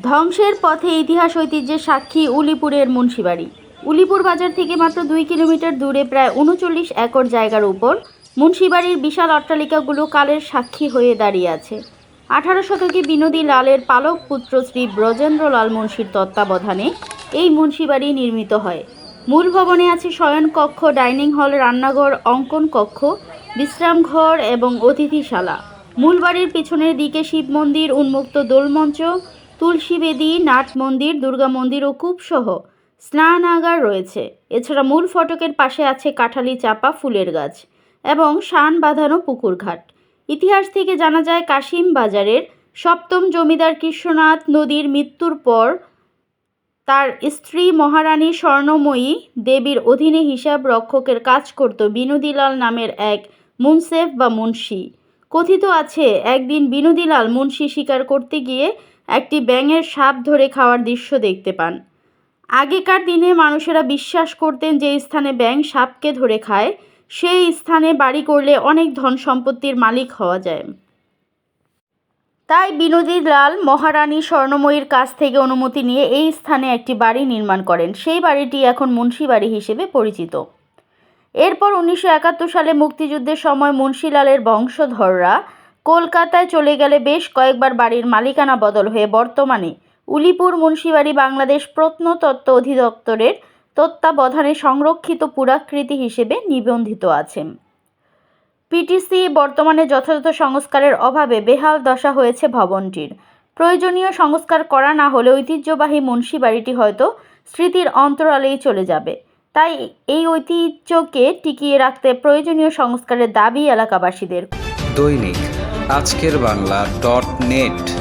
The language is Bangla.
ধ্বংসের পথে ইতিহাস ঐতিহ্যের সাক্ষী উলিপুরের মুন্সিবাড়ি। উলিপুর বাজার থেকে মাত্র 2 কিলোমিটার দূরে প্রায় 39 একর জায়গার উপর মুন্সিবাড়ির বিশাল অট্টালিকাগুলো কালের সাক্ষী হয়ে দাঁড়িয়ে আছে। 18 শতকে বিনোদী লালের পালক পুত্র শ্রী ব্রজেন্দ্রলাল মুন্সির তত্ত্বাবধানে এই মুন্সিবাড়ি নির্মিত হয়। মূল ভবনে আছে শয়নকক্ষ, ডাইনিং হল, রান্নাঘর, অঙ্কন কক্ষ, বিশ্রামঘর এবং অতিথিশালা। মূল বাড়ির পিছনের দিকে শিব মন্দির, উন্মুক্ত দোলমঞ্চ, তুলসী বেদি, নাট মন্দির, দুর্গা মন্দির ও কূপসহ স্নানাগার রয়েছে। এছাড়া মূল ফটকের পাশে আছে কাঁঠালি চাপা ফুলের গাছ এবং শান বাঁধানো পুকুর ঘাট। ইতিহাস থেকে জানা যায়, কাশিম বাজারের সপ্তম জমিদার কৃষ্ণনাথ নদীর মৃত্যুর পর তার স্ত্রী মহারানী স্বর্ণময়ী দেবীর অধীনে হিসাব রক্ষকের কাজ করত বিনোদীলাল নামের এক মুনসেফ বা মুন্সি। কথিত আছে, একদিন বিনোদীলাল মুন্সি শিকার করতে গিয়ে একটি ব্যাঙের সাপ ধরে খাওয়ার দৃশ্য দেখতে পান। আগেকার দিনে মানুষেরা বিশ্বাস করতেন যে স্থানে ব্যাঙ সাপকে ধরে খায়, সেই স্থানে বাড়ি করলে অনেক ধন সম্পত্তির মালিক হওয়া যায়। তাই বিনোদীলাল মহারানী স্বর্ণময়ীর কাছ থেকে অনুমতি নিয়ে এই স্থানে একটি বাড়ি নির্মাণ করেন। সেই বাড়িটি এখন মুন্সিবাড়ি হিসেবে পরিচিত। এরপর 1971 সালে মুক্তিযুদ্ধের সময় মুন্সিলালের বংশধররা কলকাতায় চলে গেলে বেশ কয়েকবার বাড়ির মালিকানা বদল হয়ে বর্তমানে উলিপুর মুন্সিবাড়ি বাংলাদেশ প্রত্নতত্ত্ব অধিদপ্তরের তত্ত্বাবধানে সংরক্ষিত পুরাকৃতি হিসেবে নিবন্ধিত আছে। পিটিসি বর্তমানে যথাযথ সংস্কারের অভাবে বেহাল দশা হয়েছে ভবনটির। প্রয়োজনীয় সংস্কার করা না হলে ঐতিহ্যবাহী মুন্সিবাড়িটি হয়তো স্মৃতির অন্তরালেই চলে যাবে। তাই এই ঐতিহ্যকে টিকিয়ে রাখতে প্রয়োজনীয় সংস্কারের দাবি এলাকাবাসীদের। দৈনিক আজকের বাংলা .net